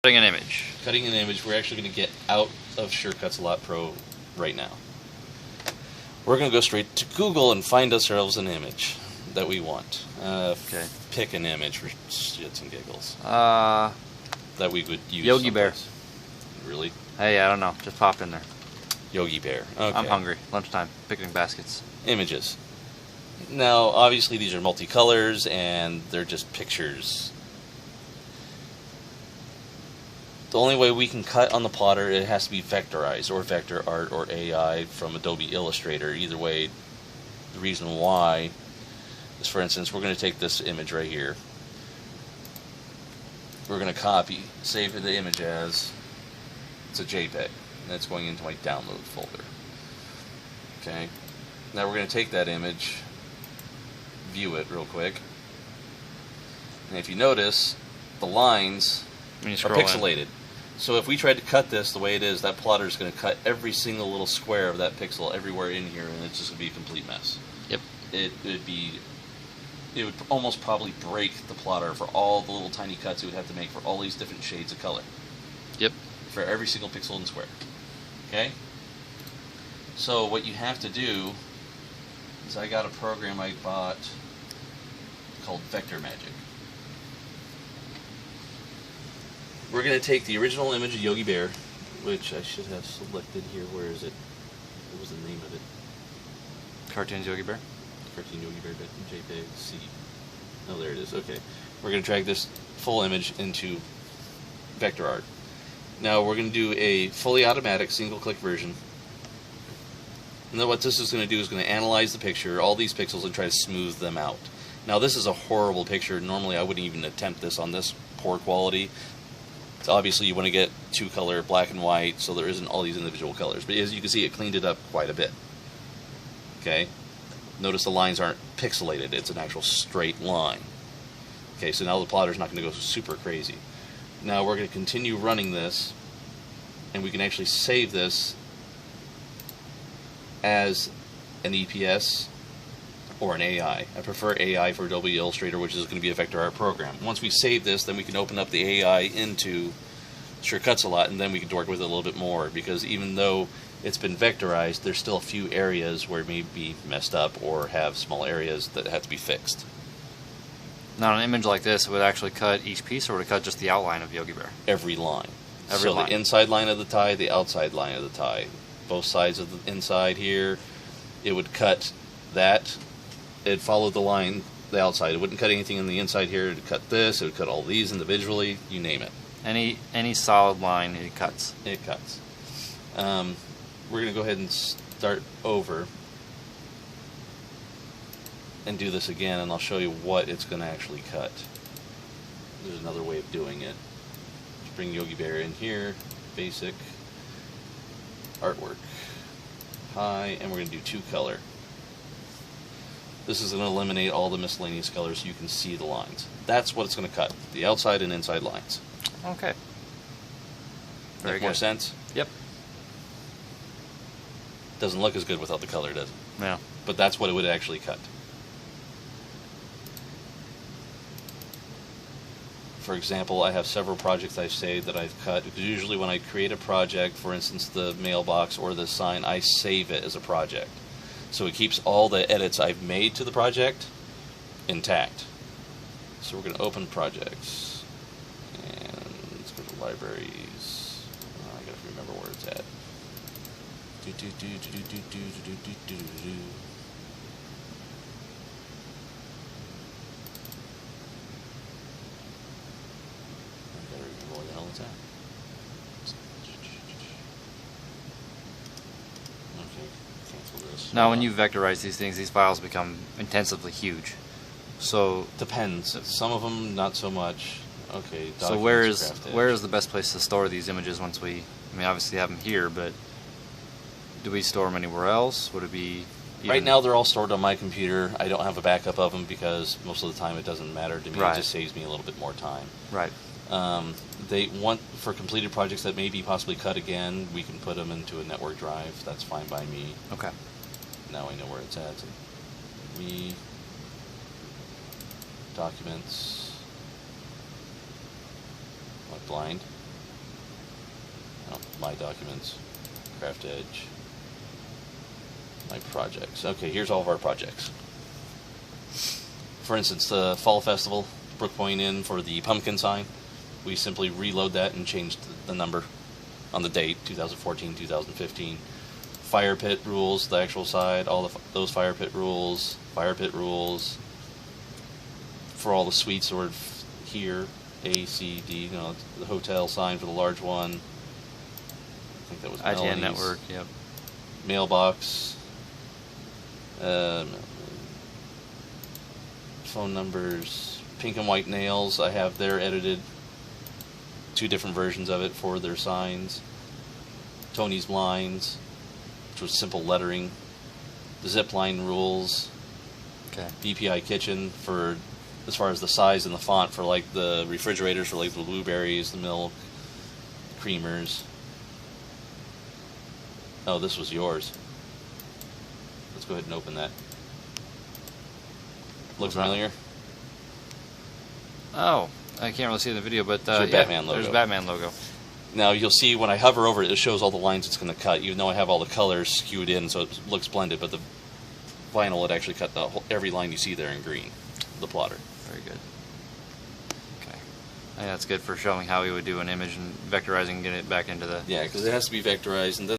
Cutting an image. Cutting an image. We're actually going to get out of Surecuts a Lot Pro right now. We're going to go straight to Google and find ourselves an image that we want. Okay. Pick an image for shits and giggles. That we would use. Yogi Bear. Really? Hey, I don't know. Just pop in there. Yogi Bear. Okay. I'm hungry. Lunchtime. Picnic baskets. Images. Now, obviously, these are multicolors, and they're just pictures. The only way we can cut on the plotter, it has to be vectorized, or vector art, or AI from Adobe Illustrator. Either way, the reason why is, for instance, we're going to take this image right here. We're going to copy, save the image as, it's a JPEG, and that's going into my download folder. Okay. Now we're going to take that image, view it real quick, and if you notice, the lines are pixelated. So if we tried to cut this the way it is, that plotter is going to cut every single little square of that pixel everywhere in here, and it's just going to be a complete mess. Yep. It would almost probably break the plotter for all the little tiny cuts it would have to make for all these different shades of color. Yep. For every single pixel and square. Okay? So what you have to do is, I got a program I bought called Vector Magic. We're going to take the original image of Yogi Bear, which I should have selected here. Where is it? What was the name of it? Cartoons Yogi Bear? Cartoon Yogi Bear, JPEG C. Oh, there it is. Okay. We're going to drag this full image into Vector Art. Now we're going to do a fully automatic single-click version. And then what this is going to do is going to analyze the picture, all these pixels, and try to smooth them out. Now this is a horrible picture. Normally I wouldn't even attempt this on this poor quality. So obviously you want to get two-color, black and white, so there isn't all these individual colors. But as you can see, it cleaned it up quite a bit. Okay? Notice the lines aren't pixelated. It's an actual straight line. Okay, so now the plotter's not going to go super crazy. Now we're going to continue running this, and we can actually save this as an EPS or an AI. I prefer AI for Adobe Illustrator, which is going to be a vector art program. Once we save this, then we can open up the AI into Surecuts a Lot, and then we can work with it a little bit more, because even though it's been vectorized, there's still a few areas where it may be messed up or have small areas that have to be fixed. Now, an image like this, it would actually cut each piece, or would it cut just the outline of Yogi Bear? Every line. Every line. The inside line of the tie, the outside line of the tie. Both sides of the inside here, it would cut that. It'd follow the line, the outside. It wouldn't cut anything on the inside here. It would cut this. It would cut all these individually. You name it. Any solid line, it cuts. It cuts. We're going to go ahead and start over and do this again, and I'll show you what it's going to actually cut. There's another way of doing it. Just bring Yogi Bear in here, basic, artwork, high, and we're going to do two color. This is going to eliminate all the miscellaneous colors so you can see the lines. That's what it's going to cut, the outside and inside lines. Okay. Very Make good. more sense? Yep. Doesn't look as good without the color, does it? Yeah. But that's what it would actually cut. For example, I have several projects I've saved that I've cut. Because usually when I create a project, for instance the mailbox or the sign, I save it as a project. So it keeps all the edits I've made to the project intact. So we're going to open projects. And let's go to libraries. I got to remember where it's at. Now, when you vectorize these things, these files become intensively huge. So depends. Some of them not so much. Okay. So where is the best place to store these images once we? I mean, obviously have them here, but do we store them anywhere else? Would it be? Right now, they're all stored on my computer. I don't have a backup of them because most of the time it doesn't matter to me. Right. It just saves me a little bit more time. Right. They want, for completed projects that may be possibly cut again, we can put them into a network drive. That's fine by me. Okay. Now I know where it's at. Me, documents, like blind. My documents, Craft Edge, my projects. Okay, here's all of our projects. For instance, the Fall Festival, Brook Point Inn for the pumpkin sign. We simply reload that and change the number on the date, 2014, 2015. Fire pit rules, the actual side, all those fire pit rules for all the suites that were here, A, C, D, the hotel sign for the large one. I think that was ITN Melody's. network, yep. Mailbox, phone numbers, pink and white nails. I have their edited, 2 different versions of it for their signs. Tony's blinds, which was simple lettering. The zip line rules. Okay. BPI kitchen for as far as the size and the font for like the refrigerators for like the blueberries, the milk, creamers. Oh, this was yours. Let's go ahead and open that. Look familiar? Oh, I can't really see it in the video, but There's your Batman logo. There's Batman logo. Now you'll see when I hover over it, it shows all the lines it's going to cut, even though I have all the colors skewed in so it looks blended, but the vinyl would actually cut every line you see there in green, the plotter. Very good. Okay. I think that's good for showing how we would do an image and vectorizing and get it back into the... Yeah, because it has to be vectorized, and then